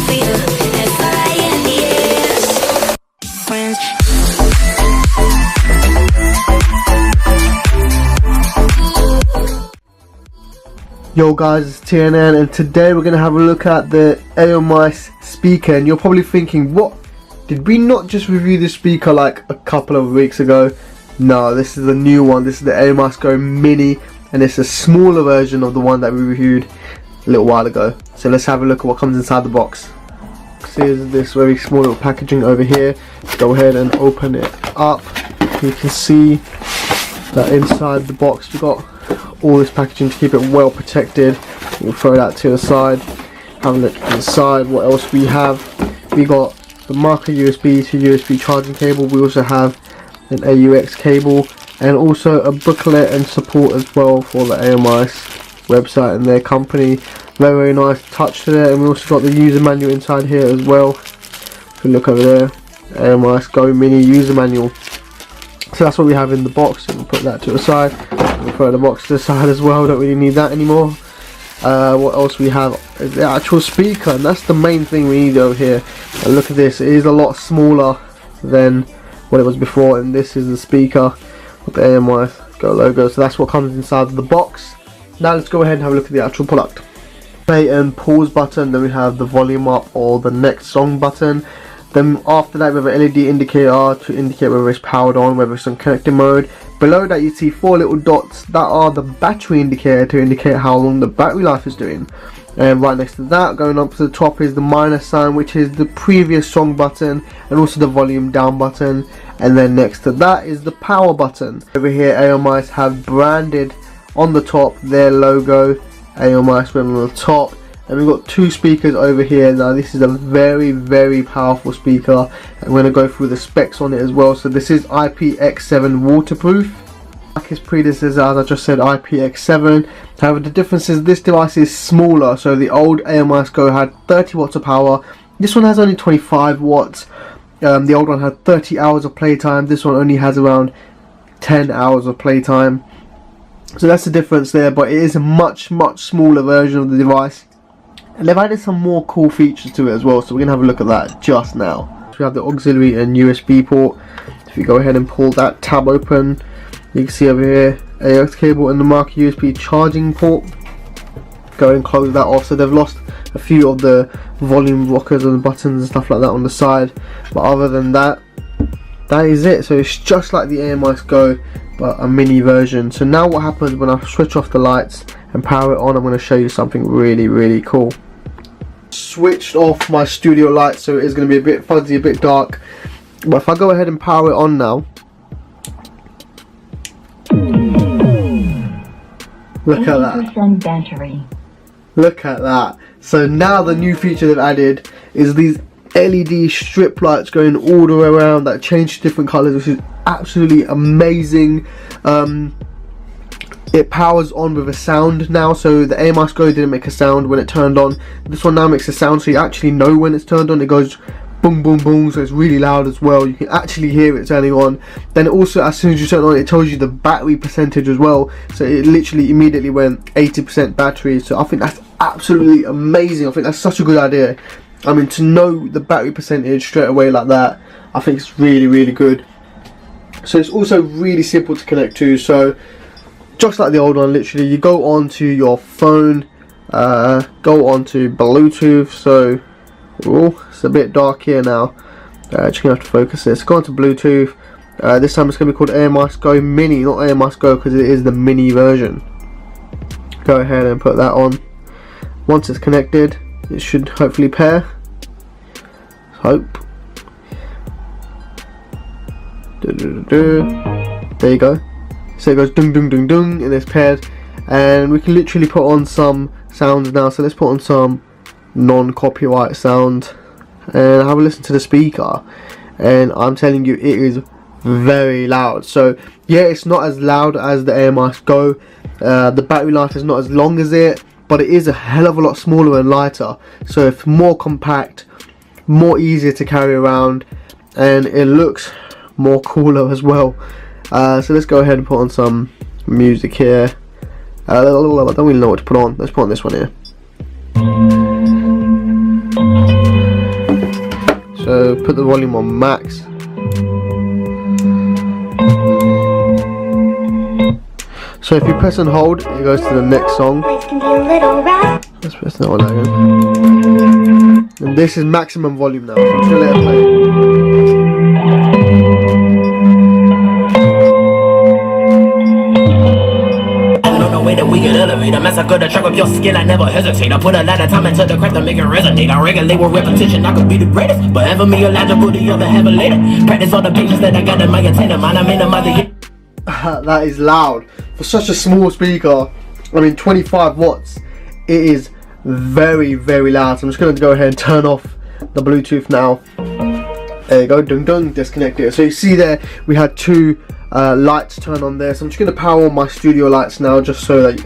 for you and fly in the air. Friends. Yo guys, it's TNN, and today we're going to have a look at the AOMAIS speaker. And you're probably thinking, what? Did we not just review this speaker like a couple of weeks ago? No, this is the new one. This is the AOMAIS Go Mini, and it's a smaller version of the one that we reviewed a little while ago. So let's have a look at what comes inside the box. So here's this very small little packaging over here. Go ahead and open it up. You can see that inside the box we've got all this packaging to keep it well protected. We'll throw that to the side. Have a look inside. What else we have? We got the micro USB to USB charging cable. We also have an AUX cable and also a booklet and support as well for the AOMAIS website and their company. Very nice touch to it. And we also got the user manual inside here as well. If you look over there, AOMAIS Go Mini user manual. So that's what we have in the box. So we'll put that to the side. We'll throw the box to the side as well. Don't really need that anymore. What else we have is the actual speaker, and that's the main thing we need over here. And look at this, it is a lot smaller than what it was before, and this is the speaker with the AOMAIS Go logo. So that's what comes inside the box. Now let's go ahead and have a look at the actual product. Play and pause button, then we have the volume up or the next song button. Then after that we have an LED indicator to indicate whether it's powered on, whether it's on connected mode. Below that you see 4 little dots that are the battery indicator to indicate how long the battery life is doing. And right next to that, going up to the top, is the minus sign, which is the previous song button, and also the volume down button. And then next to that is the power button. Over here AOMAIS have branded on the top their logo, AOMAIS on the top. And we've got 2 speakers over here. Now this is a very powerful speaker. I'm going to go through the specs on it as well. So this is IPX7 waterproof. Like its predecessor, as I just said, IPX7. However, the difference is this device is smaller. So the old AOMAIS Go had 30 watts of power. This one has only 25 watts. The old one had 30 hours of playtime. This one only has around 10 hours of playtime. So that's the difference there. But it is a much smaller version of the device. And they've added some more cool features to it as well, so we're going to have a look at that just now. So we have the auxiliary and USB port. If you go ahead and pull that tab open, you can see over here AUX cable and the micro USB charging port. Go ahead and close that off. So they've lost a few of the volume rockers and buttons and stuff like that on the side, but other than that, that is it. So it's just like the AOMAIS Go, but a mini version. So now what happens when I switch off the lights and power it on, I'm going to show you something really cool. Switched off my studio light, so it is going to be a bit fuzzy, a bit dark, but if I go ahead and power it on now, look at that. Battery. Look at that. So now the new feature they've added is these LED strip lights going all the way around that change different colors, which is absolutely amazing. It powers on with a sound now, so the AOMAIS Go didn't make a sound when it turned on. This one now makes a sound, so you actually know when it's turned on. It goes boom boom, so it's really loud as well. You can actually hear it turning on. Then also, as soon as you turn it on, it tells you the battery percentage as well, so it literally immediately went 80% battery. So I think that's absolutely amazing. I think that's such a good idea. I mean, to know the battery percentage straight away like that, I think it's really good. So it's also really simple to connect to. So just like the old one, literally you go onto your phone, go onto Bluetooth. So it's a bit dark here now, just gonna have to focus this. Go onto Bluetooth. This time it's gonna be called AOMAIS Go Mini, not AOMAIS Go, because it is the mini version. Go ahead and put that on. Once it's connected, it should hopefully pair. Hope. There you go. So it goes dung and it's paired, and we can literally put on some sounds now. So let's put on some non-copyright sound and have a listen to the speaker, and I'm telling you, it is very loud. So yeah, it's not as loud as the AOMAIS Go. The battery life is not as long as it, but it is a hell of a lot smaller and lighter, so it's more compact, more easier to carry around, and it looks more cooler as well. So let's go ahead and put on some music here. I don't really know what to put on. Let's put on this one here. So put the volume on max. So if you press and hold, it goes to the next song. Let's press that one again. And this is maximum volume now, so I'm just gonna let it play. That we can elevate a massacre the track of your skill. I never hesitate. I put a lot of time into the craft to make it resonate. I regulate with repetition. I could be the greatest, but ever me illogical, the other have it later. Practice all the pages that I got in my antenna. Mine, I'm in the mother. That is loud for such a small speaker. I mean, 25 watts. It is very, very loud. So I'm just going to go ahead and turn off the Bluetooth now. There you go. Dung dung. Disconnect it. So you see there, we had two lights turn on there. So I'm just going to power on my studio lights now, just so that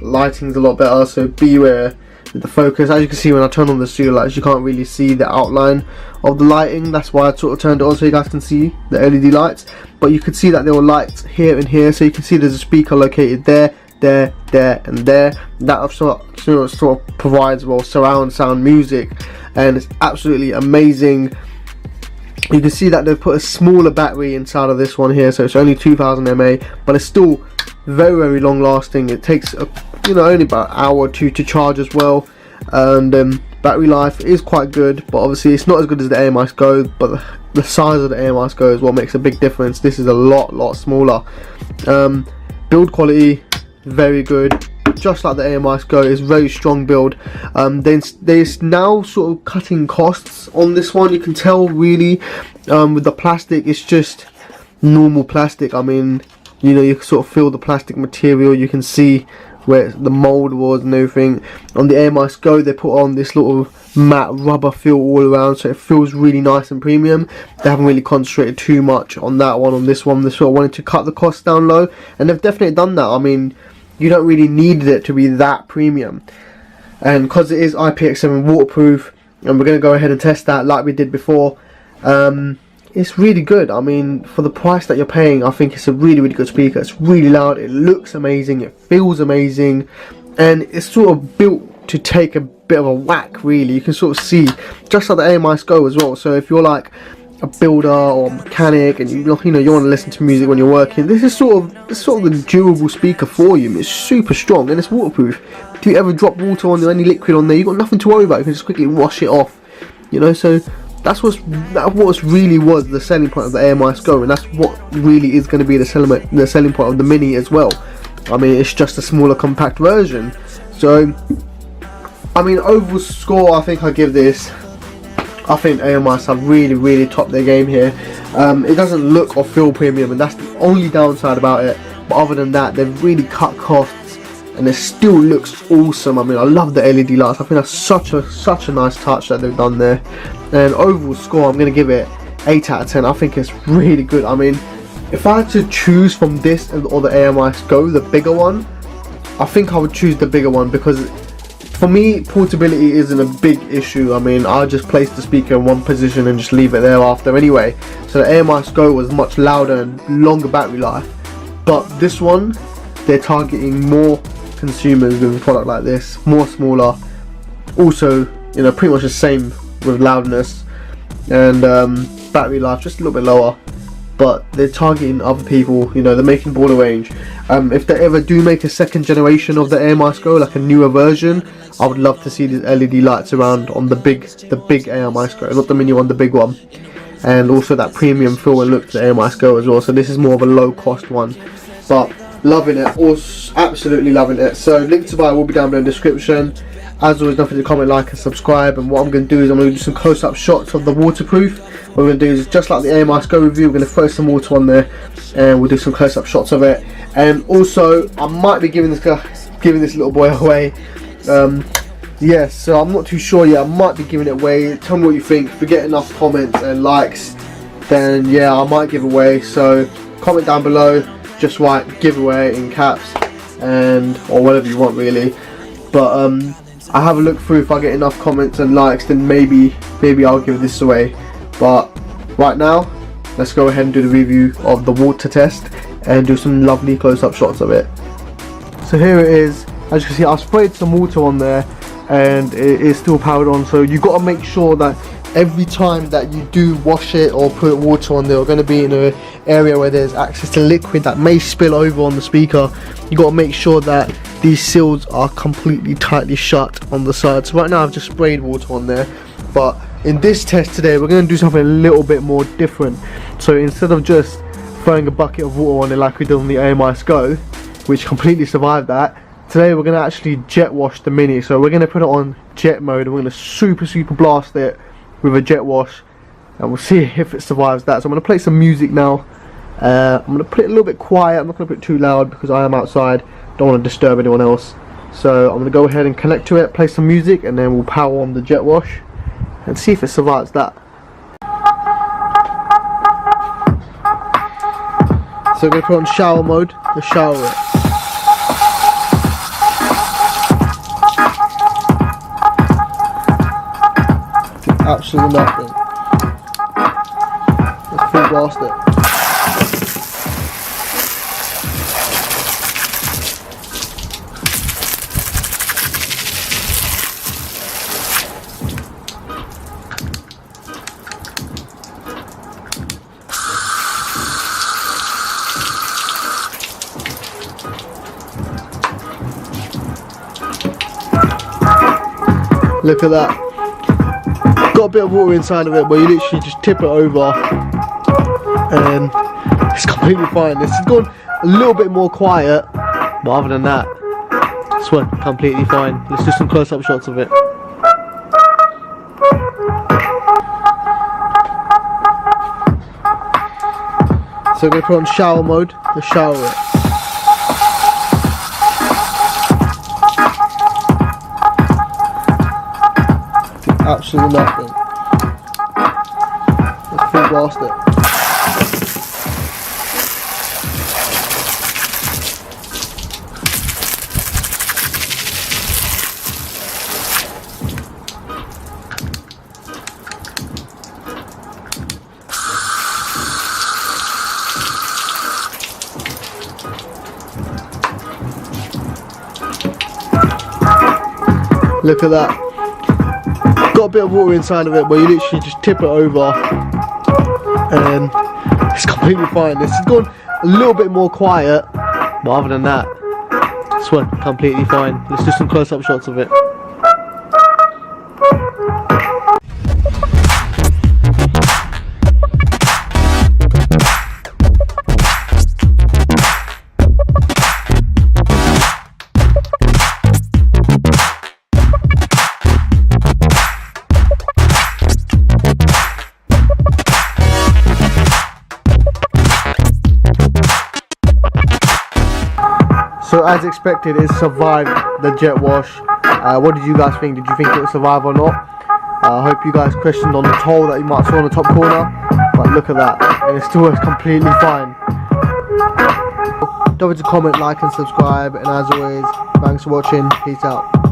lighting's a lot better. So beware with the focus. As you can see, when I turn on the studio lights, you can't really see the outline of the lighting. That's why I sort of turned it on so you guys can see the LED lights. But you can see that there were lights here and here. So you can see there's a speaker located there, there, and there. That sort of provides, well, surround sound music, and it's absolutely amazing. You can see that they've put a smaller battery inside of this one here, so it's only 2000 mAh, but it's still very, very long lasting. It takes only about an hour or two to charge as well, and battery life is quite good, but obviously it's not as good as the AOMAIS Go. But the size of the AOMAIS Go is what makes a big difference. This is a lot smaller. Build quality very good, just like the AOMAIS Go. Is very strong build. There's now sort of cutting costs on this one. You can tell really with the plastic, it's just normal plastic. I mean, you can sort of feel the plastic material. You can see where the mold was and everything. On the AOMAIS Go, they put on this little matte rubber feel all around, so it feels really nice and premium. They haven't really concentrated too much on that one. On this one, they sort of wanted to cut the cost down low, and they've definitely done that. I mean, you don't really need it to be that premium, and because it is IPX7 waterproof, and we're going to go ahead and test that like we did before, it's really good. I mean, for the price that you're paying, I think it's a really, really good speaker. It's really loud, it looks amazing, it feels amazing, and it's sort of built to take a bit of a whack, really. You can sort of see, just like the AOMAIS Go as well. So if you're like a builder or a mechanic and you want to listen to music when you're working, this is sort of the durable speaker for you. It's super strong and it's waterproof. If you ever drop water on there, any liquid on there, you've got nothing to worry about. You can just quickly wash it off, so that really was the selling point of the AOMAIS Go, and that's what really is going to be the selling point of the Mini as well. I mean, it's just a smaller compact version. So I mean, overall score, I think I give this, I think AOMAIS have really topped their game here. It doesn't look or feel premium, and that's the only downside about it. But other than that, they've really cut costs, and it still looks awesome. I mean, I love the LED lights. I think that's such a nice touch that they've done there. And overall score, I'm going to give it 8 out of 10. I think it's really good. I mean, if I had to choose from this or the AOMAIS Go, the bigger one, I think I would choose the bigger one, because for me, portability isn't a big issue. I mean, I just place the speaker in one position and just leave it there after anyway. So the AOMAIS Go was much louder and longer battery life. But this one, they're targeting more consumers with a product like this, more smaller. Also, pretty much the same with loudness and battery life, just a little bit lower. But they're targeting other people, they're making broader range. If they ever do make a second generation of the AOMAIS Go, like a newer version, I would love to see these LED lights around on the big AOMAIS Go, not the mini one, the big one. And also that premium feel and look to the AOMAIS Go as well. So this is more of a low cost one, but loving it, absolutely loving it. So link to buy will be down below in the description. As always, don't forget to comment, like and subscribe. And what I'm going to do is I'm going to do some close-up shots of the waterproof. What we're going to do is, just like the AOMAIS Go review, we're going to throw some water on there and we'll do some close-up shots of it. And also, I might be giving this little boy away. Yes, so I'm not too sure yet. I might be giving it away. Tell me what you think. If we get enough comments and likes, then yeah, I might give away. So comment down below, just write giveaway in caps or whatever you want really. But I'll have a look through. If I get enough comments and likes, then maybe I'll give this away. But right now, let's go ahead and do the review of the water test and do some lovely close-up shots of it. So here it is. As you can see, I sprayed some water on there. and it is still powered on. So you got to make sure that every time that you do wash it or put water on there, you're going to be in an area where there's access to liquid that may spill over on the speaker. You got to make sure that these seals are completely tightly shut on the side. So right now I've just sprayed water on there, but in this test today we're going to do something a little bit more different. So instead of just throwing a bucket of water on it like we did on the AOMAIS Go, which completely survived that, today we're going to actually jet wash the Mini. So we're going to put it on jet mode and we're going to super blast it with a jet wash, and we'll see if it survives that. So I'm going to play some music now. I'm going to put it a little bit quiet. I'm not going to put it too loud because I am outside, don't want to disturb anyone else. So I'm going to go ahead and connect to it, play some music, and then we'll power on the jet wash and see if it survives that. So we're going to put on shower mode, the shower it. Absolutely nothing. Let's full blast it. Look at that. Got a bit of water inside of it, but you literally just tip it over and it's completely fine. This has gone a little bit more quiet, but other than that, this one completely fine. Let's do some close-up shots of it. So we're going to put on shower mode, the shower it. Absolutely nothing. Let's full blast it. Look at that. Got a bit of water inside of it, but you literally just tip it over and it's completely fine. This has gone a little bit more quiet, but other than that, this one completely fine. Let's do some close-up shots of it. So as expected, it survived the jet wash. What did you guys think? Did you think it would survive or not? I hope you guys questioned on the toll that you might saw in the top corner, but look at that, and it still works completely fine. Don't forget to comment, like and subscribe, and as always, thanks for watching. Peace out.